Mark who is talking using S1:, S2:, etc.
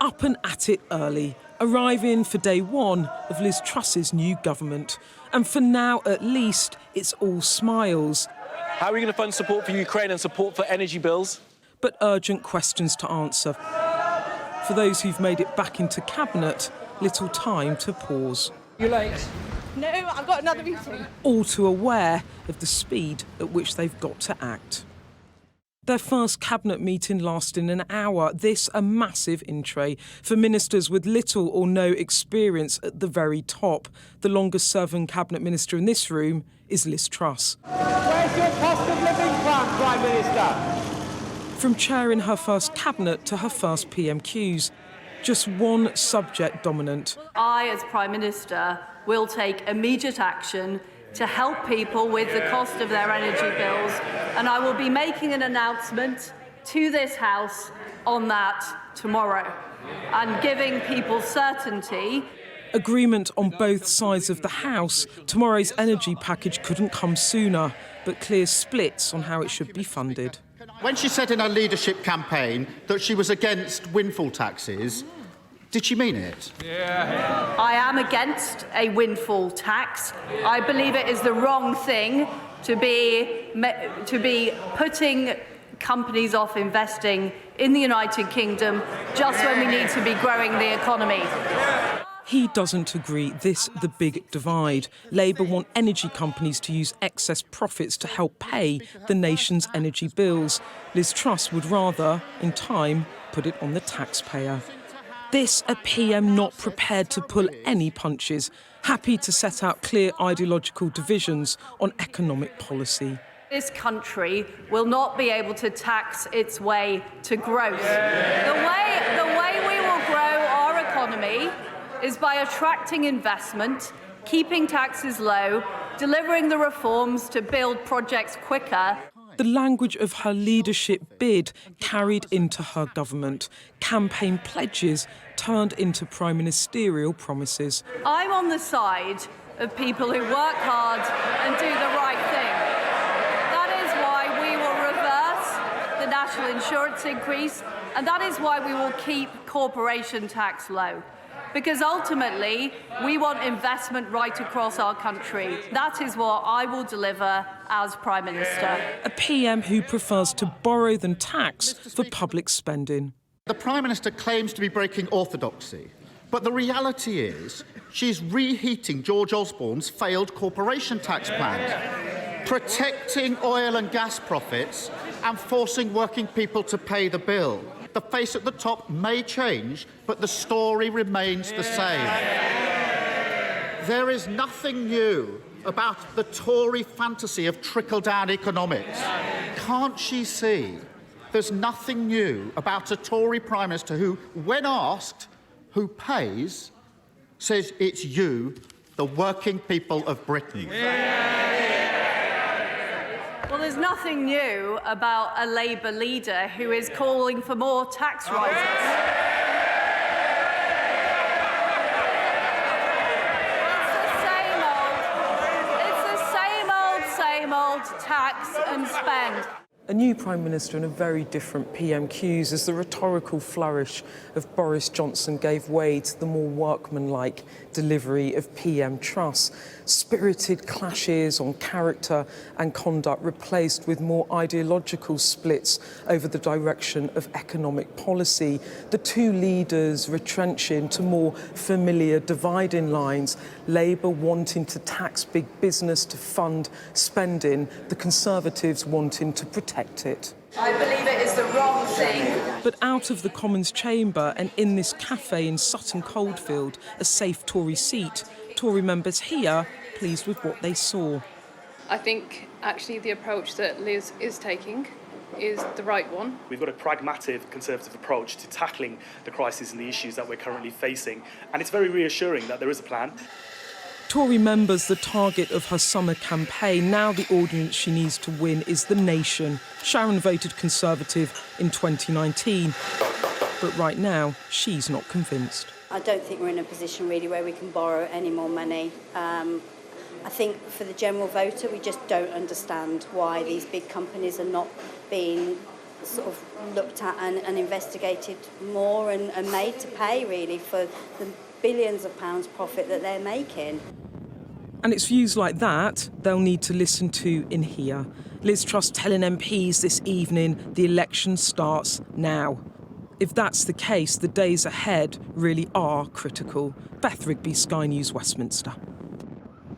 S1: up and at it early, arriving for day one of Liz Truss's new government. And for now, at least, it's all smiles.
S2: How are we going to fund support for Ukraine and support for energy bills?
S1: But urgent questions to answer. For those who've made it back into cabinet, little time to pause.
S3: You late?
S4: No, I've got another meeting.
S1: All too aware of the speed at which they've got to act. Their first cabinet meeting lasting an hour. This a massive in tray for ministers with little or no experience at the very top. The longest serving cabinet minister in this room is Liz Truss.
S3: Where's your cost of living plan, Prime Minister?
S1: From chairing her first cabinet to her first PMQs, just one subject dominant.
S5: I, as Prime Minister, will take immediate action to help people with the cost of their energy bills, and I will be making an announcement to this House on that tomorrow and giving people certainty.
S1: Agreement on both sides of the House. Tomorrow's energy package couldn't come sooner, but clear splits on how it should be funded.
S6: When she said in her leadership campaign that she was against windfall taxes, did she mean it?
S5: Yeah. I am against a windfall tax. I believe it is the wrong thing to be putting companies off investing in the United Kingdom just when we need to be growing the economy.
S1: He doesn't agree. This the big divide. Labour want energy companies to use excess profits to help pay the nation's energy bills. Liz Truss would rather, in time, put it on the taxpayer. This a PM not prepared to pull any punches, happy to set out clear ideological divisions on economic policy.
S5: This country will not be able to tax its way to growth. The way we will grow our economy is by attracting investment, keeping taxes low, delivering the reforms to build projects quicker.
S1: The language of her leadership bid carried into her government. Campaign pledges turned into prime ministerial promises.
S5: I'm on the side of people who work hard and do the right thing. That is why we will reverse the national insurance increase, and that is why we will keep corporation tax low. Because ultimately, we want investment right across our country. That is what I will deliver as Prime Minister.
S1: A PM who prefers to borrow than tax for public spending.
S6: The Prime Minister claims to be breaking orthodoxy, but the reality is she's reheating George Osborne's failed corporation tax plans, protecting oil and gas profits and forcing working people to pay the bill. The face at the top may change, but the story remains the same. There is nothing new about the Tory fantasy of trickle-down economics. Can't she see? There's nothing new about a Tory Prime Minister who, when asked who pays, says it's you, the working people of Britain.
S5: Well, there's nothing new about a Labour leader who is calling for more tax rises. It's the same old tax and spend.
S1: A new Prime Minister and a very different PMQs as the rhetorical flourish of Boris Johnson gave way to the more workmanlike delivery of PM Truss. Spirited clashes on character and conduct replaced with more ideological splits over the direction of economic policy. The two leaders retrenching to more familiar dividing lines. Labour wanting to tax big business to fund spending, the Conservatives wanting to protect it.
S5: I believe it is the wrong thing.
S1: But out of the Commons chamber and in this cafe in Sutton Coldfield, a safe Tory seat, Tory members here pleased with what they saw.
S7: I think actually the approach that Liz is taking is the right one.
S8: We've got a pragmatic Conservative approach to tackling the crisis and the issues that we're currently facing, and it's very reassuring that there is a plan.
S1: Tory members the target of her summer campaign. Now the audience she needs to win is the nation. Sharon voted Conservative in 2019, but right now she's not convinced.
S9: I don't think we're in a position really where we can borrow any more money. I think for the general voter we just don't understand why these big companies are not being sort of looked at and investigated more and made to pay, really, for the billions of pounds profit that they're making.
S1: And it's views like that they'll need to listen to in here. Liz Truss telling MPs this evening the election starts now. If that's the case, the days ahead really are critical. Beth Rigby, Sky News, Westminster.